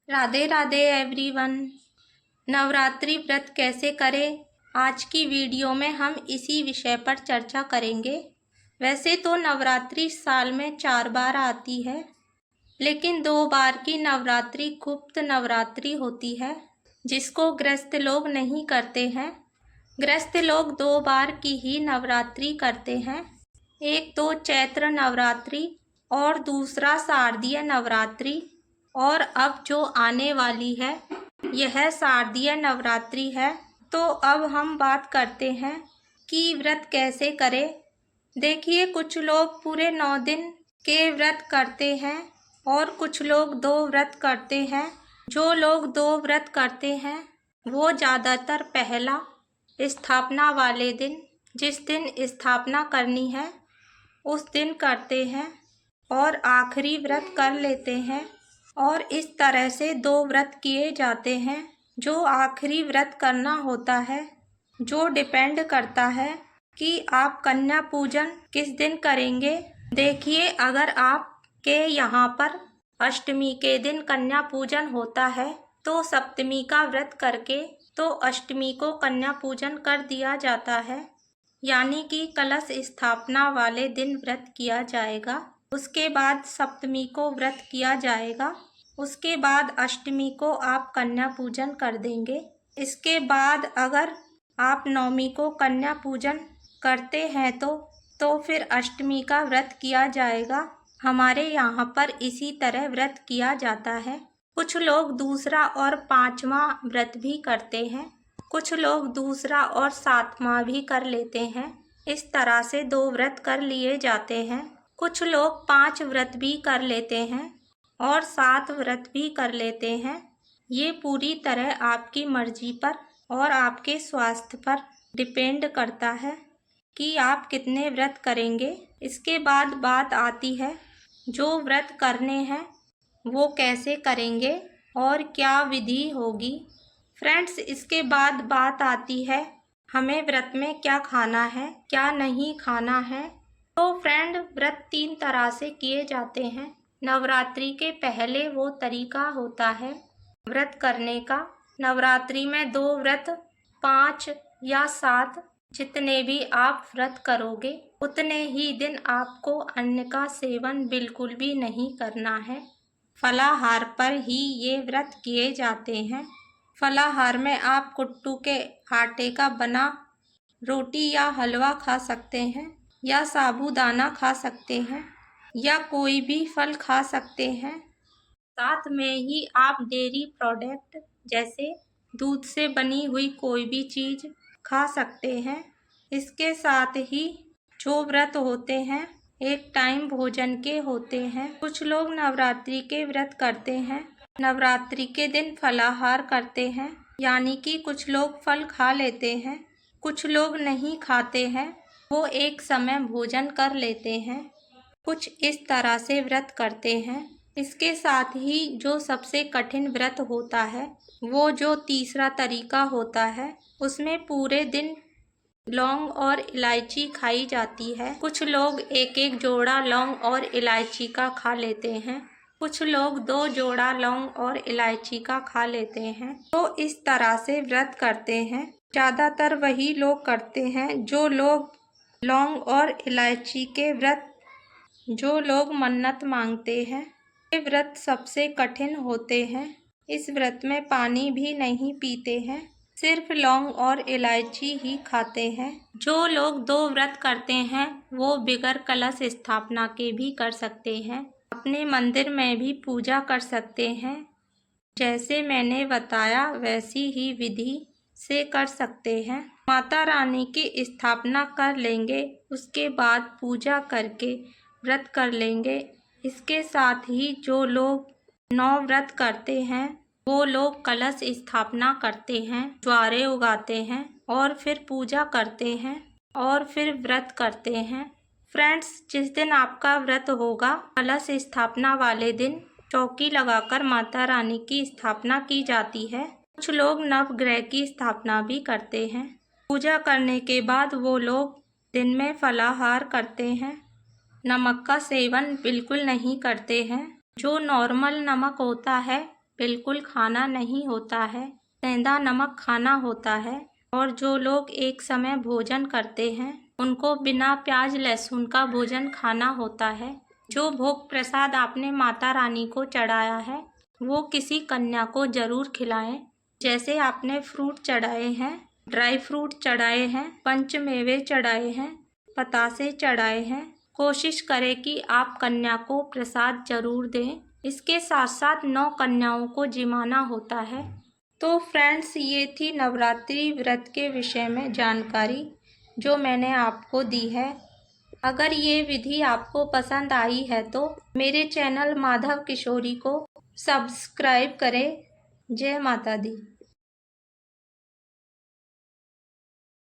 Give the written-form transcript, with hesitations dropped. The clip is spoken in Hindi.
राधे राधे एवरीवन। नवरात्रि व्रत कैसे करें, आज की वीडियो में हम इसी विषय पर चर्चा करेंगे। वैसे तो नवरात्रि साल में 4 बार आती है, लेकिन 2 बार की नवरात्रि गुप्त नवरात्रि होती है, जिसको गृहस्थ लोग नहीं करते हैं। गृहस्थ लोग 2 बार की ही नवरात्रि करते हैं, एक तो चैत्र नवरात्रि और दूसरा शारदीय नवरात्रि। और अब जो आने वाली है यह शारदीय नवरात्रि है। तो अब हम बात करते हैं कि व्रत कैसे करें। देखिए, कुछ लोग पूरे 9 दिन के व्रत करते हैं और कुछ लोग 2 व्रत करते हैं। जो लोग 2 व्रत करते हैं वो ज़्यादातर पहला स्थापना वाले दिन, जिस दिन स्थापना करनी है उस दिन करते हैं, और आखिरी व्रत कर लेते हैं। और इस तरह से 2 व्रत किए जाते हैं। जो आखिरी व्रत करना होता है, जो डिपेंड करता है कि आप कन्या पूजन किस दिन करेंगे। देखिए, अगर आपके यहाँ पर अष्टमी के दिन कन्या पूजन होता है तो सप्तमी का व्रत करके तो अष्टमी को कन्या पूजन कर दिया जाता है, यानी कि कलश स्थापना वाले दिन व्रत किया जाएगा। उसके बाद सप्तमी को व्रत किया जाएगा, उसके बाद अष्टमी को आप कन्या पूजन कर देंगे। इसके बाद अगर आप नवमी को कन्या पूजन करते हैं तो फिर अष्टमी का व्रत किया जाएगा। हमारे यहाँ पर इसी तरह व्रत किया जाता है। कुछ लोग दूसरा और 5वां व्रत भी करते हैं, कुछ लोग दूसरा और 7वां भी कर लेते हैं। इस तरह से 2 व्रत कर लिए जाते हैं। कुछ लोग 5 व्रत भी कर लेते हैं और 7 व्रत भी कर लेते हैं। ये पूरी तरह आपकी मर्जी पर और आपके स्वास्थ्य पर डिपेंड करता है कि आप कितने व्रत करेंगे। इसके बाद बात आती है जो व्रत करने हैं वो कैसे करेंगे और क्या विधि होगी। फ्रेंड्स, इसके बाद बात आती है हमें व्रत में क्या खाना है, क्या नहीं खाना है। तो फ्रेंड, व्रत 3 तरह से किए जाते हैं। नवरात्रि के पहले वो तरीका होता है व्रत करने का। नवरात्रि में 2 व्रत, 5 या 7, जितने भी आप व्रत करोगे उतने ही दिन आपको अन्न का सेवन बिल्कुल भी नहीं करना है। फलाहार पर ही ये व्रत किए जाते हैं। फलाहार में आप कुट्टू के आटे का बना रोटी या हलवा खा सकते हैं, या साबूदाना खा सकते हैं, या कोई भी फल खा सकते हैं। साथ में ही आप डेयरी प्रोडक्ट जैसे दूध से बनी हुई कोई भी चीज़ खा सकते हैं। इसके साथ ही जो व्रत होते हैं एक टाइम भोजन के होते हैं। कुछ लोग नवरात्रि के व्रत करते हैं, नवरात्रि के दिन फलाहार करते हैं, यानी कि कुछ लोग फल खा लेते हैं, कुछ लोग नहीं खाते हैं, वो एक समय भोजन कर लेते हैं। कुछ इस तरह से व्रत करते हैं। इसके साथ ही जो सबसे कठिन व्रत होता है वो जो तीसरा तरीका होता है, उसमें पूरे दिन लौंग और इलायची खाई जाती है। कुछ लोग 1-1 जोड़ा लौंग और इलायची का खा लेते हैं, कुछ लोग 2 जोड़ा लौंग और इलायची का खा लेते हैं। तो इस तरह से व्रत करते हैं। ज़्यादातर वही लोग करते हैं जो लोग लौंग और इलायची के व्रत, जो लोग मन्नत मांगते हैं। ये व्रत सबसे कठिन होते हैं। इस व्रत में पानी भी नहीं पीते हैं, सिर्फ लौंग और इलायची ही खाते हैं। जो लोग 2 व्रत करते हैं वो बिगर कलश स्थापना के भी कर सकते हैं, अपने मंदिर में भी पूजा कर सकते हैं। जैसे मैंने बताया वैसी ही विधि से कर सकते हैं। माता रानी की स्थापना कर लेंगे, उसके बाद पूजा करके व्रत कर लेंगे। इसके साथ ही जो लोग 9 व्रत करते हैं वो लोग कलश स्थापना करते हैं, ज्वारे उगाते हैं और फिर पूजा करते हैं और फिर व्रत करते हैं। फ्रेंड्स, जिस दिन आपका व्रत होगा कलश स्थापना वाले दिन चौकी लगाकर माता रानी की स्थापना की जाती है। कुछ लोग नवग्रह की स्थापना भी करते हैं। पूजा करने के बाद वो लोग दिन में फलाहार करते हैं, नमक का सेवन बिल्कुल नहीं करते हैं। जो नॉर्मल नमक होता है बिल्कुल खाना नहीं होता है, सेंधा नमक खाना होता है। और जो लोग एक समय भोजन करते हैं उनको बिना प्याज लहसुन का भोजन खाना होता है। जो भोग प्रसाद आपने माता रानी को चढ़ाया है वो किसी कन्या को जरूर खिलाएं। जैसे आपने फ्रूट चढ़ाए हैं, ड्राई फ्रूट चढ़ाए हैं, पंचमेवे चढ़ाए हैं, पतासे चढ़ाए हैं, कोशिश करें कि आप कन्या को प्रसाद जरूर दें। इसके साथ साथ 9 कन्याओं को जिमाना होता है। तो फ्रेंड्स, ये थी नवरात्रि व्रत के विषय में जानकारी जो मैंने आपको दी है। अगर ये विधि आपको पसंद आई है तो मेरे चैनल माधव किशोरी को सब्सक्राइब करें। जय माता दी।